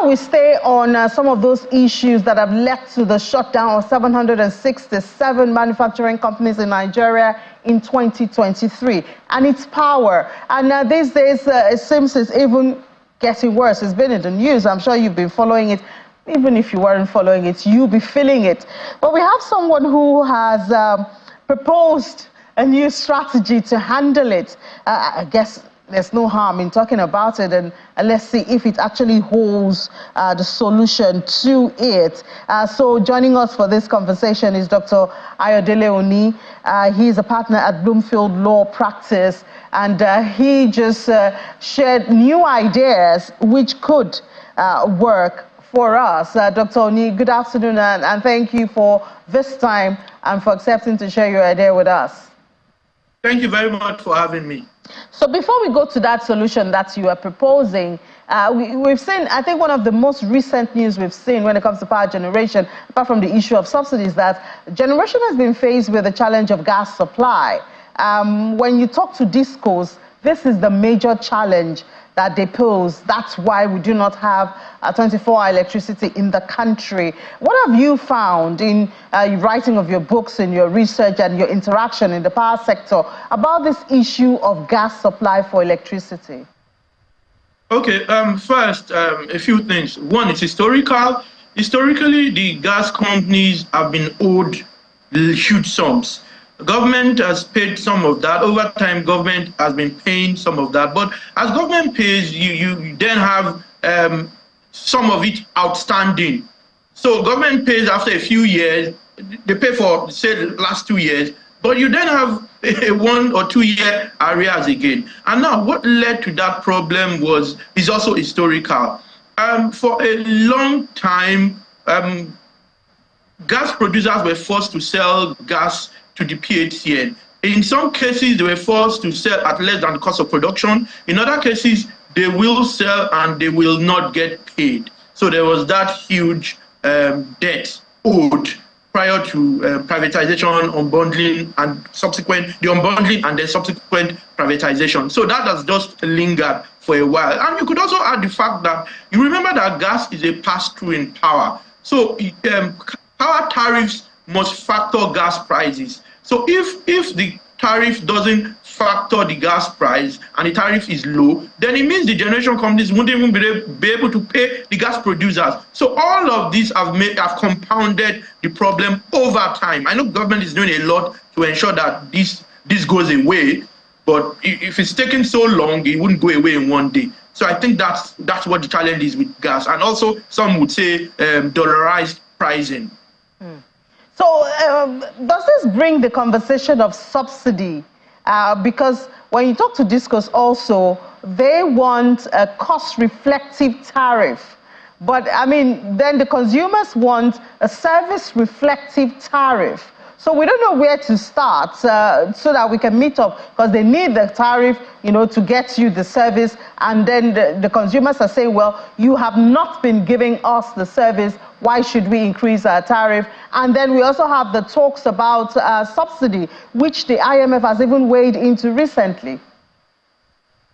while we stay on some of those issues that have led to the shutdown of 767 manufacturing companies in Nigeria in 2023 and its power. And these days, it seems it's even getting worse. It's been in the news. I'm sure you've been following it. Even if you weren't following it, you'll be feeling it. But we have someone who has proposed a new strategy to handle it. I guess there's no harm in talking about it, and let's see if it actually holds the solution to it. So joining us for this conversation is Dr. Ayodele Oni. He's a partner at Bloomfield Law Practice, and he just shared new ideas which could work for us. Dr. Oni, good afternoon, and thank you for this time and for accepting to share your idea with us. Thank you very much for having me. So before we go to that solution that you are proposing, we've seen, I think one of the most recent news we've seen when it comes to power generation, apart from the issue of subsidies, that generation has been faced with the challenge of gas supply. When you talk to discos, this is the major challenge that they pose. That's why we do not have 24-hour electricity in the country. What have you found in writing of your books, in your research and your interaction in the power sector about this issue of gas supply for electricity? Okay, first, a few things. One, it's historical. Historically, the gas companies have been owed huge sums. The government has paid some of that. Over time, government has been paying some of that. But as government pays, you then have some of it outstanding. So government pays after a few years. They pay for, say, the last 2 years. But you then have a 1 or 2 year arrears again. And now what led to that problem is also historical. For a long time, gas producers were forced to sell gas to the PHCN. In some cases, they were forced to sell at less than the cost of production. In other cases, they will sell and they will not get paid. So there was that huge debt owed prior to privatization, unbundling, and the unbundling and the subsequent privatization. So that has just lingered for a while. And you could also add the fact that you remember that gas is a pass-through in power. So power tariffs must factor gas prices. So if the tariff doesn't factor the gas price and the tariff is low, then it means the generation companies won't even be able to pay the gas producers. So all of these have compounded the problem over time. I know government is doing a lot to ensure that this goes away, but if it's taking so long, it wouldn't go away in one day. So I think that's what the challenge is with gas. And also some would say dollarized pricing. So does this bring the conversation of subsidy? Because when you talk to discos also, they want a cost-reflective tariff. But, I mean, then the consumers want a service-reflective tariff. So we don't know where to start so that we can meet up, because they need the tariff, to get you the service. And then the consumers are saying, well, you have not been giving us the service. Why should we increase our tariff? And then we also have the talks about subsidy, which the IMF has even weighed into recently.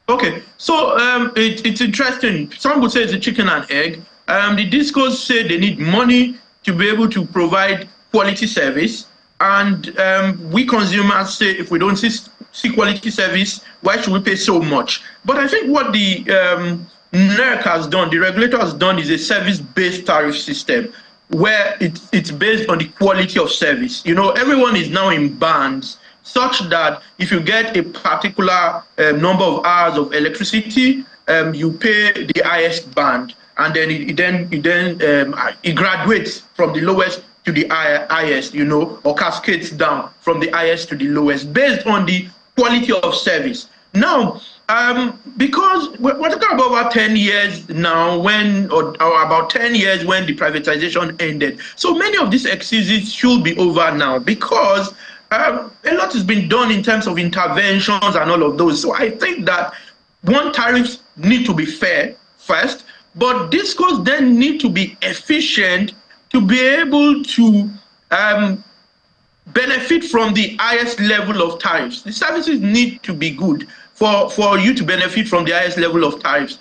Okay, so it's interesting. Some would say it's a chicken and egg. The discos say they need money to be able to provide quality service. And we consumers say, if we don't see quality service, why should we pay so much? But I think what the NERC has done, the regulator has done, is a service-based tariff system where it's based on the quality of service. Everyone is now in bands such that if you get a particular number of hours of electricity, you pay the highest band, and then it graduates from the lowest to the highest, or cascades down from the highest to the lowest based on the quality of service. Now, because we're talking about 10 years now, or about 10 years when the privatization ended. So many of these excuses should be over now, because a lot has been done in terms of interventions and all of those. So I think that tariffs need to be fair first, but discos then need to be efficient to be able to benefit from the highest level of tariffs. The services need to be good for you to benefit from the highest level of tariffs.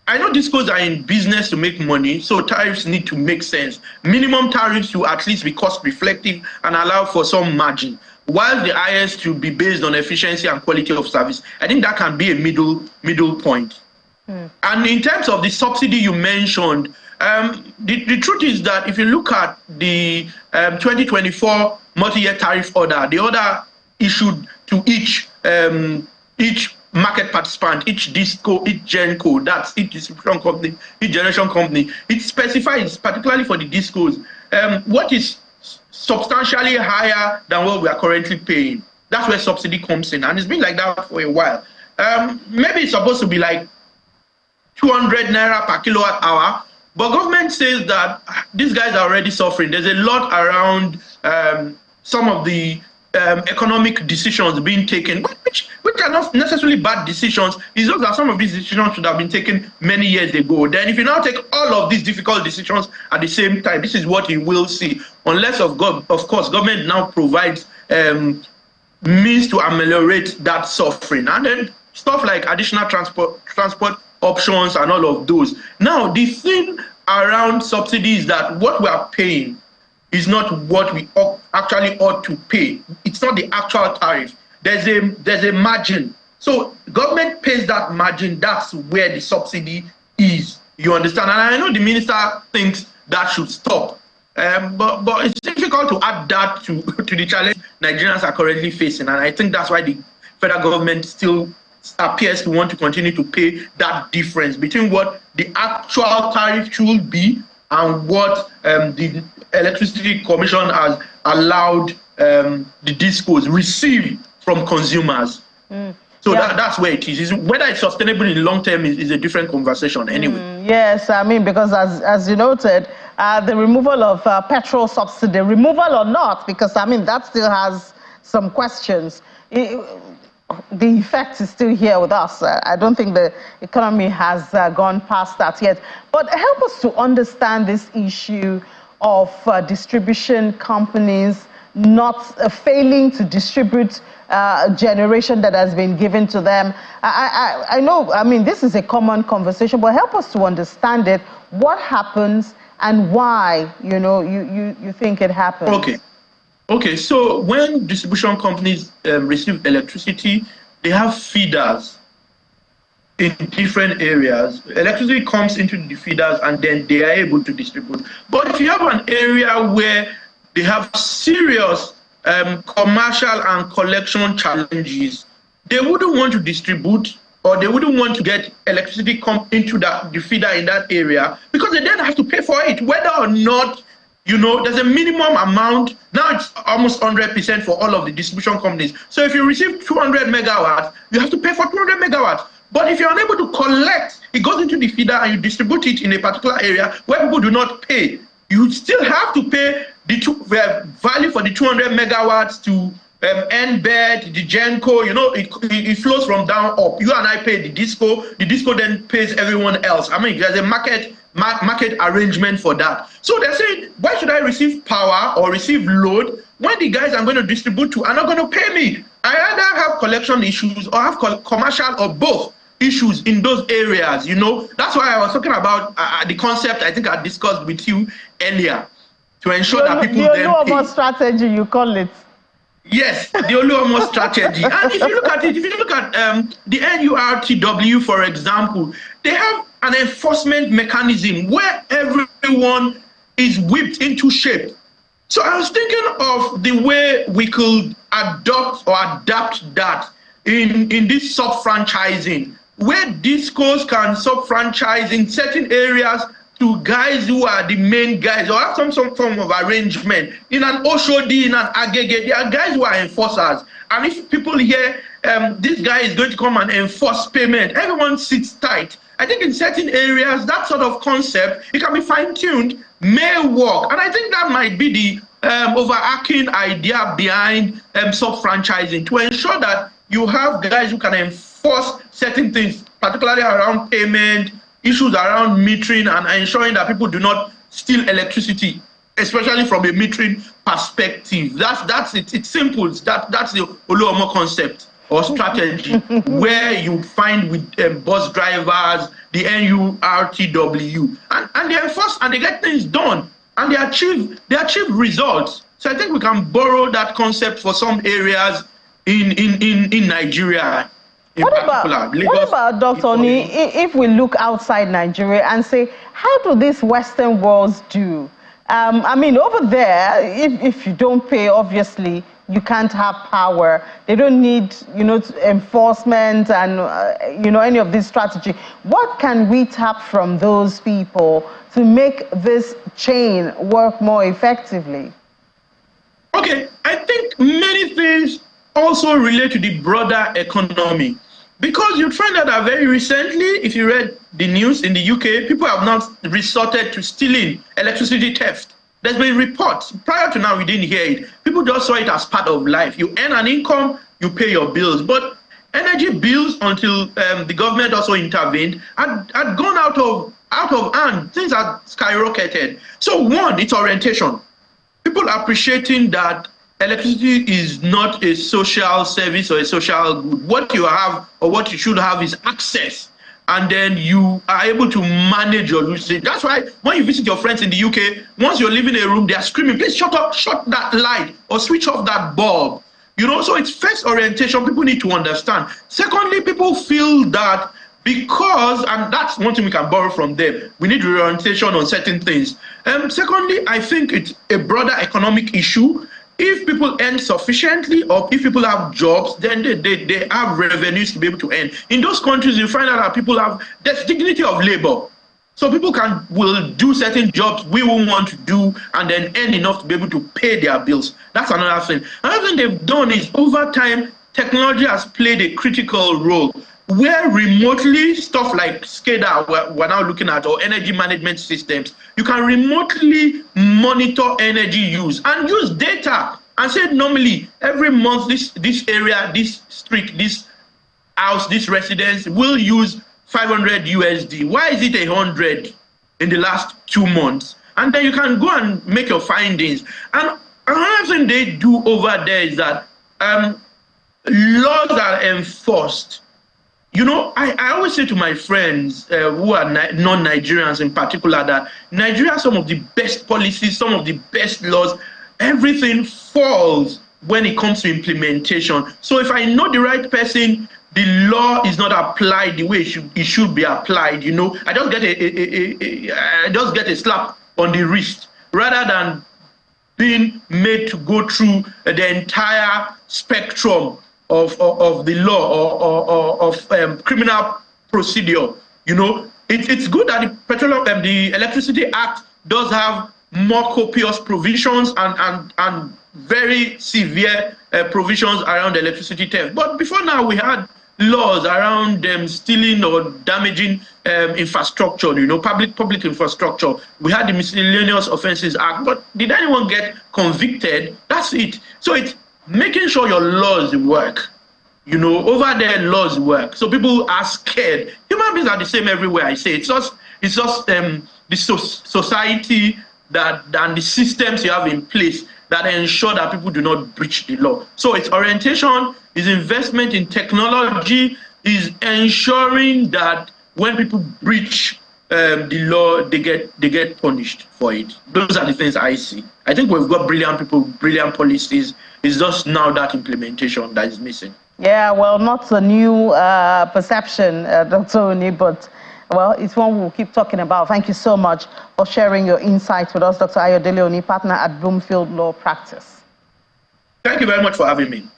I know discos are in business to make money, so tariffs need to make sense. Minimum tariffs will at least be cost reflective and allow for some margin, while the highest to be based on efficiency and quality of service. I think that can be a middle point. And in terms of the subsidy you mentioned, the truth is that if you look at the 2024 multi-year tariff order, the order issued to each market participant, each disco, each genco, that's each distribution company, each generation company, it specifies, particularly for the discos, what is substantially higher than what we are currently paying. That's where subsidy comes in, and it's been like that for a while. Maybe it's supposed to be like 200 naira per kilowatt hour, but government says that these guys are already suffering. There's a lot around some of the economic decisions being taken, which are not necessarily bad decisions. It's just that some of these decisions should have been taken many years ago. Then if you now take all of these difficult decisions at the same time, this is what you will see. Unless, of course, government now provides means to ameliorate that suffering. And then stuff like additional transport options and all of those. Now, the thing around subsidies is that what we are paying is not what we actually ought to pay. It's not the actual tariff. There's a margin. So government pays that margin. That's where the subsidy is. You understand? And I know the minister thinks that should stop. But it's difficult to add that to the challenge Nigerians are currently facing. And I think that's why the federal government still appears to want to continue to pay that difference between what the actual tariff should be and what the Electricity Commission has allowed the discos receive from consumers. So that's where it is. Whether it's sustainable in the long term is a different conversation anyway. Yes, I mean, because as you noted, the removal of petrol subsidy, removal or not, because I mean, that still has some questions. The effect is still here with us. I don't think the economy has gone past that yet. But help us to understand this issue of distribution companies not failing to distribute generation that has been given to them. I know, I mean, this is a common conversation, but help us to understand it. What happens and why, you think it happens? Okay, so when distribution companies receive electricity, they have feeders in different areas. Electricity comes into the feeders and then they are able to distribute. But if you have an area where they have serious commercial and collection challenges, they wouldn't want to distribute, or they wouldn't want to get electricity come into the feeder in that area, because they then have to pay for it, whether or not there's a minimum amount. Now it's almost 100% for all of the distribution companies. So if you receive 200 megawatts, you have to pay for 200 megawatts. But if you're unable to collect, it goes into the feeder and you distribute it in a particular area where people do not pay. You still have to pay the value for the 200 megawatts to NBED, the GENCO. It flows from down up. You and I pay the disco then pays everyone else. I mean, there's a market arrangement for that. So they're saying, why should I receive power or receive load when the guys I'm going to distribute to are not going to pay me? I either have collection issues or have commercial or both issues in those areas. That's why I was talking about the concept I think I discussed with you earlier, to ensure that people then pay. The Oluomo strategy, you call it. Yes, the Oluomo strategy. And if you look at the NURTW, for example, they have an enforcement mechanism where everyone is whipped into shape. So I was thinking of the way we could adopt or adapt that in this sub-franchising, where discos can sub-franchise in certain areas to guys who are the main guys, or have some form of arrangement. In an Oshodi, in an Agege, there are guys who are enforcers. And if people hear this guy is going to come and enforce payment, everyone sits tight. I think in certain areas, that sort of concept, it can be fine-tuned, may work. And I think that might be the overarching idea behind sub-franchising, to ensure that you have guys who can enforce certain things, particularly around payment, issues around metering, and ensuring that people do not steal electricity, especially from a metering perspective. That's it. It's simple. That's the Oluomo concept. or strategy where you find with bus drivers, the NURTW, and they enforce and they get things done and they achieve results. So I think we can borrow that concept for some areas in Nigeria. What about Dr. Oni, if we look outside Nigeria and say, how do these Western worlds do? I mean, over there, if you don't pay, obviously, you can't have power. They don't need, enforcement and, any of this strategy. What can we tap from those people to make this chain work more effectively? Okay, I think many things also relate to the broader economy. Because you'd find out that very recently, if you read the news in the UK, people have now resorted to stealing electricity theft. There's been reports. Prior to now, we didn't hear it. People just saw it as part of life. You earn an income, you pay your bills. But energy bills, until the government also intervened, had gone out of hand. Things had skyrocketed. So one, it's orientation. People appreciating that electricity is not a social service or a social good. What you have or what you should have is access. And then you are able to manage your usage. That's why when you visit your friends in the UK, once you're leaving a room, they are screaming, please shut that light or switch off that bulb. So it's first orientation. People need to understand. Secondly, people feel that because, and that's one thing we can borrow from them, we need reorientation on certain things. Secondly, I think it's a broader economic issue. If people earn sufficiently or if people have jobs, then they have revenues to be able to earn. In those countries, you find out that people there's dignity of labor. So people will do certain jobs we won't want to do and then earn enough to be able to pay their bills. That's another thing. Another thing they've done is over time, technology has played a critical role where remotely stuff like SCADA we're now looking at, or energy management systems, you can remotely monitor energy use and use data and say normally every month this area, this street, this house, this residence will use 500 USD. Why is it 100 in the last 2 months? And then you can go and make your findings. And another thing they do over there is that laws are enforced. I always say to my friends who are non-Nigerians in particular that Nigeria has some of the best policies, some of the best laws. Everything falls when it comes to implementation. So if I know the right person, the law is not applied the way it should be applied. I just get a slap on the wrist rather than being made to go through the entire spectrum of the law or of criminal procedure. It's good that the Electricity Act does have more copious provisions and very severe provisions around electricity theft. But before now, we had laws around stealing or damaging infrastructure, public infrastructure. We had the Miscellaneous Offences Act, but did anyone get convicted? That's it. So it's making sure your laws work. Over there, laws work. So people are scared. Human beings are the same everywhere. I say it's just the society and the systems you have in place that ensure that people do not breach the law. So it's orientation, is investment in technology, is ensuring that when people breach the law, they get punished for it. Those are the things I see. I think we've got brilliant people, brilliant policies. It's just now that implementation that is missing. Yeah, well, not a new perception, Dr. Oni, but, well, it's one we'll keep talking about. Thank you so much for sharing your insights with us, Dr. Ayodele Oni, partner at Bloomfield Law Practice. Thank you very much for having me.